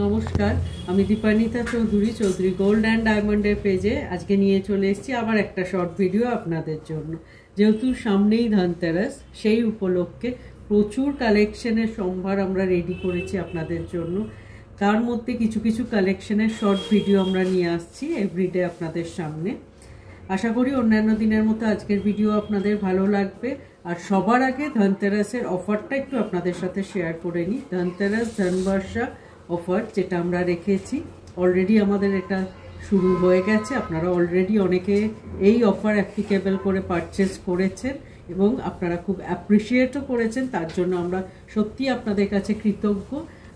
নমস্কার, আমি Dipanita Chowdhury Chowdhury gold and ডায়মন্ডের পেজে আজকে নিয়ে চলে এসেছি আবার একটা শর্ট ভিডিও আপনাদের জন্য। যেহেতু সামনেই ধনতেরাস, সেই উপলক্ষে প্রচুর কালেকশনের সম্ভার আমরা রেডি করেছি আপনাদের জন্য। তার মধ্যে কিছু কিছু কালেকশনের শর্ট ভিডিও আমরা নিয়ে আসছি এভরিডে আপনাদের সামনে। আশা করি অন্যান্য দিনের মতো আজকের ভিডিও আপনাদের ভালো লাগবে। আর সবার আগে ধনতেরাসের অফারটা একটু আপনাদের সাথে শেয়ার করে নিই। ধনতেরাস ধনবর্ষা অফার যেটা আমরা রেখেছি, অলরেডি আমাদের এটা শুরু হয়ে গেছে। আপনারা অলরেডি অনেকে এই অফার অ্যাপ্লিকেবল করে পারচেস করেছেন এবং আপনারা খুব অ্যাপ্রিসিয়েটও করেছেন। তার জন্য আমরা সত্যি আপনাদের কাছে কৃতজ্ঞ।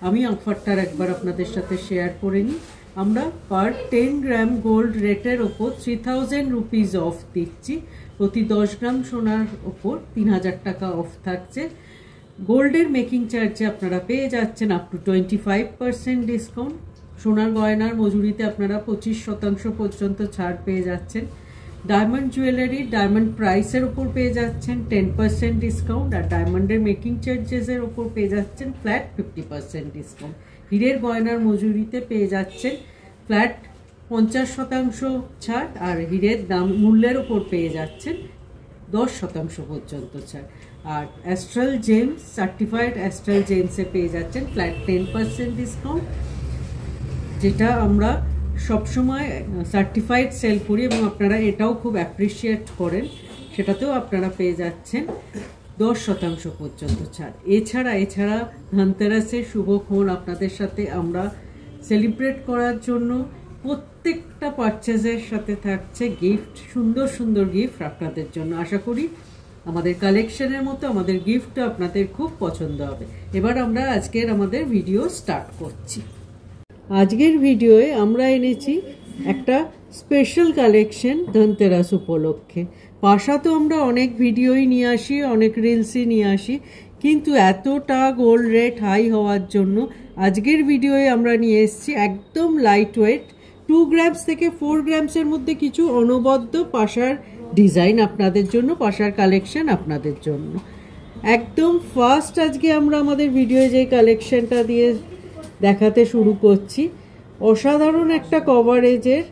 আমি অফারটার একবার আপনাদের সাথে শেয়ার করে নিই। আমরা পার 10 গ্রাম গোল্ড রেটের ওপর 3000 রুপিস অফ দিচ্ছি। প্রতি 10 গ্রাম সোনার ওপর 3000 টাকা অফ থাকছে। গোল্ডের মেকিং চার্জে আপনারা পেয়ে যাচ্ছেন আপ টু 25% ডিসকাউন্ট। সোনার গয়নার মজুরিতে আপনারা 25% পর্যন্ত ছাড় পেয়ে যাচ্ছেন। ডায়মন্ড জুয়েলারি ডায়মন্ড প্রাইসের ওপর পেয়ে যাচ্ছেন 10% ডিসকাউন্ট। আর ডায়মন্ডের মেকিং চার্জেসের ওপর পেয়ে যাচ্ছেন ফ্ল্যাট 50% ডিসকাউন্ট। হীরের গয়নার মজুরিতে পেয়ে যাচ্ছেন ফ্ল্যাট 50% ছাড়। আর হীরের দাম মূল্যের ওপর পেয়ে যাচ্ছেন 10% পর্যন্ত ছাড়। আর অ্যাস্ট্রাল জেমস সার্টিফাইড অ্যাস্ট্রাল জেমসে পেয়ে যাচ্ছেন ফ্ল্যাট 10% ডিসকাউন্ট, যেটা আমরা সবসময় সার্টিফাইড সেল করি এবং আপনারা এটাও খুব অ্যাপ্রিসিয়েট করেন। সেটাতেও আপনারা পেয়ে যাচ্ছেন 10% পর্যন্ত ছাড়। এছাড়া ধনতেরাসের শুভক্ষণ আপনাদের সাথে আমরা সেলিব্রেট করার জন্য প্রত্যেকটা পারচেজের সাথে থাকছে গিফট, সুন্দর সুন্দর গিফট আপনাদের জন্য। আশা করি আমাদের কালেকশনের মতো আমাদের গিফটটা আপনাদের খুব পছন্দ হবে। এবার আমরা আজকের আমাদের ভিডিও স্টার্ট করছি। আজকের ভিডিওয়ে আমরা এনেছি একটা স্পেশাল কালেকশন ধনতেরাস উপলক্ষে। পাশা তো আমরা অনেক ভিডিওই নিয়ে আসি, অনেক রিলসই নিয়ে আসি, কিন্তু এতটা গোল্ড রেট হাই হওয়ার জন্য আজকের ভিডিওয়ে আমরা নিয়ে এসেছি একদম লাইট ওয়েট 2 গ্রামস থেকে 4 গ্রামসের মধ্যে কিছু অনবদ্য পাশার ডিজাইন আপনাদের জন্য, পাশার কালেকশন আপনাদের জন্য। একদম ফার্স্ট আজকে আমরা আমাদের ভিডিওয়ে যে কালেকশনটা দিয়ে দেখাতে শুরু করছি, অসাধারণ একটা কভারেজের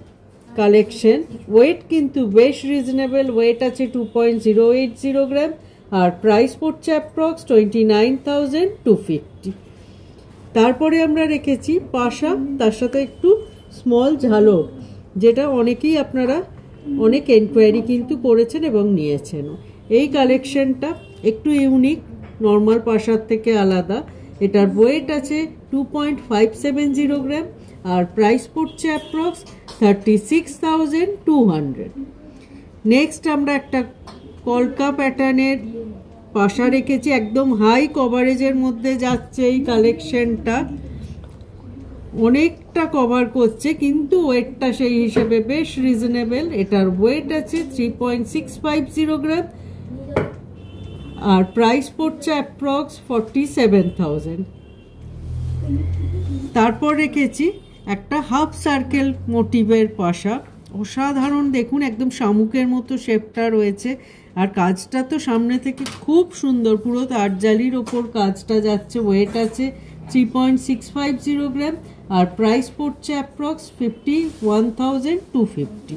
কালেকশন। ওয়েট কিন্তু বেশ রিজনেবল, ওয়েট আছে 2.080 গ্রাম আর প্রাইস পড়ছে অ্যাপ্রক্স 29,250। তারপরে আমরা রেখেছি পাশা, তার সাথে একটু স্মল ঝালর, যেটা অনেকেই আপনারা অনেক এনকোয়ারি কিন্তু করেছেন এবং নিয়েছেন। এই কালেকশনটা একটু ইউনিক, নর্মাল পাশার থেকে আলাদা। এটার ওয়েট আছে 2.570 গ্রাম আর প্রাইস পড়ছে অ্যাপ্রক্স 36,200। নেক্সট আমরা একটা কলকা প্যাটার্নের পাশা রেখেছি, একদম হাই কভারেজের মধ্যে যাচ্ছে এই কালেকশনটা। অনেকটা কভার করছে কিন্তু ওয়েটটা সেই হিসেবে বেশ রিজনেবল। এটার ওয়েট আছে 3.650 গ্রাম আর প্রাইস পড়ছে অ্যাপ্রক্স 47,000। তারপর রেখেছি একটা হাফ সার্কেল মোটিভের পাশা, অসাধারণ। দেখুন একদম শামুকের মতো শেপটা রয়েছে আর কাজটা তো সামনে থেকে খুব সুন্দর, পুরো তারজালির ওপর কাজটা যাচ্ছে। ওয়েট আছে 3.650 গ্রাম আর প্রাইস পড়ছে অ্যাপ্রক্স 51,250।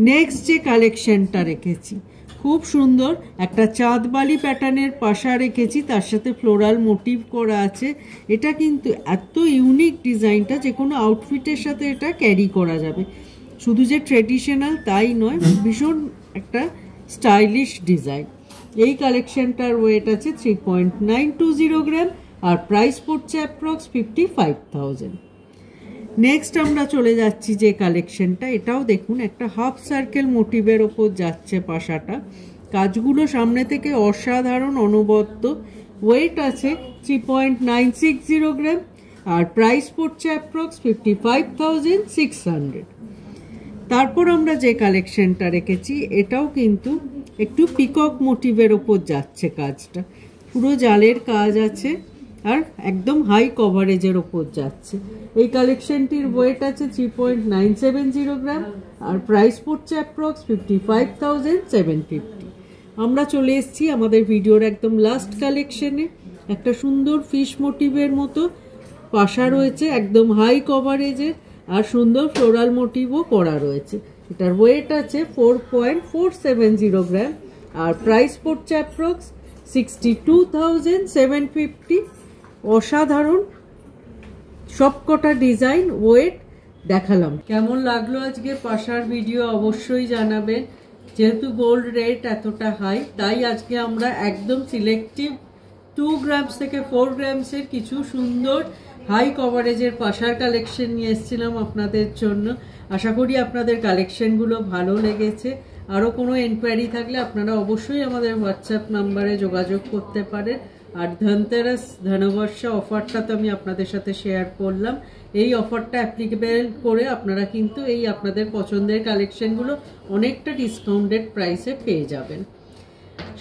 নেক্সট যে কালেকশনটা রেখেছি খুব সুন্দর একটা চাঁদবালি প্যাটার্নের পাশা রেখেছি, তার সাথে ফ্লোরাল মোটিভ করা আছে। এটা কিন্তু এত ইউনিক ডিজাইনটা, যে কোনো আউটফিটের সাথে এটা ক্যারি করা যাবে। শুধু যে ট্রেডিশনাল তাই নয়, ভীষণ একটা স্টাইলিশ ডিজাইন। এই কালেকশনটার ওয়েট আছে 3.920 গ্রাম আর প্রাইস পড়ছে অ্যাপ্রক্স 55,000। নেক্সট আমরা চলে যাচ্ছি যে কালেকশনটা, এটাও দেখুন একটা হাফ সার্কেল মোটিভের ওপর যাচ্ছে পাশাটা। কাজগুলো সামনে থেকে অসাধারণ, অনবদ্য। ওয়েট আছে 3.960 গ্রাম আর প্রাইস পড়ছে অ্যাপ্রক্স 55,600। তারপর আমরা যে কালেকশনটা রেখেছি এটাও কিন্তু একটু পিকক মোটিভের ওপর যাচ্ছে কাজটা, পুরো জালের কাজ আছে আর একদম হাই কভারেজের ওপর যাচ্ছে। এই কালেকশনটির ওয়েট আছে 3.970 গ্রাম আর প্রাইস পড়ছে অ্যাপ্রক্স 55,750। আমরা চলে এসেছি আমাদের ভিডিওর একদম লাস্ট কালেকশনে, একটা সুন্দর ফিশ মোটিভের মতো পাশা রয়েছে একদম হাই কভারেজের, আর সুন্দর ফ্লোরাল মোটিভও করা রয়েছে। এটার ওয়েট আছে 4.470 গ্রাম, আর প্রাইস পড়ছে অ্যাপ্রক্স 62,750। অসাধারণ সবকটা ডিজাইন ওয়েট দেখালাম। কেমন লাগলো আজকে পাশার ভিডিও অবশ্যই জানাবেন। যেহেতু গোল্ড রেট এতটা হাই, তাই আজকে আমরা একদম সিলেক্টিভ 2 গ্রামস থেকে 4 গ্রামসের কিছু সুন্দর হাই কভারেজের পাশার কালেকশন নিয়ে এসেছিলাম আপনাদের জন্য। আশা করি আপনাদের কালেকশনগুলো ভালো লেগেছে। আরও কোনো এনকোয়ারি থাকলে আপনারা অবশ্যই আমাদের হোয়াটসঅ্যাপ নাম্বারে যোগাযোগ করতে পারেন। আর ধনতেরাস ধনবর্ষা অফারটা তো আমি আপনাদের সাথে শেয়ার করলাম। এই অফারটা অ্যাপ্লিকেবল করে আপনারা কিন্তু এই আপনাদের পছন্দের কালেকশনগুলো অনেকটা ডিসকাউন্টেড প্রাইসে পেয়ে যাবেন।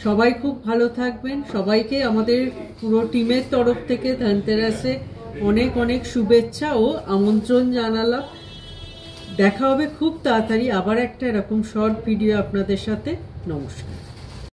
সবাই খুব ভালো থাকবেন। সবাইকে আমাদের পুরো টিমের তরফ থেকে ধনতেরাসে অনেক অনেক শুভেচ্ছা ও আমন্ত্রণ জানালাম। দেখা হবে খুব তাড়াতাড়ি আবার একটা এরকম শর্ট ভিডিও আপনাদের সাথে। নমস্কার।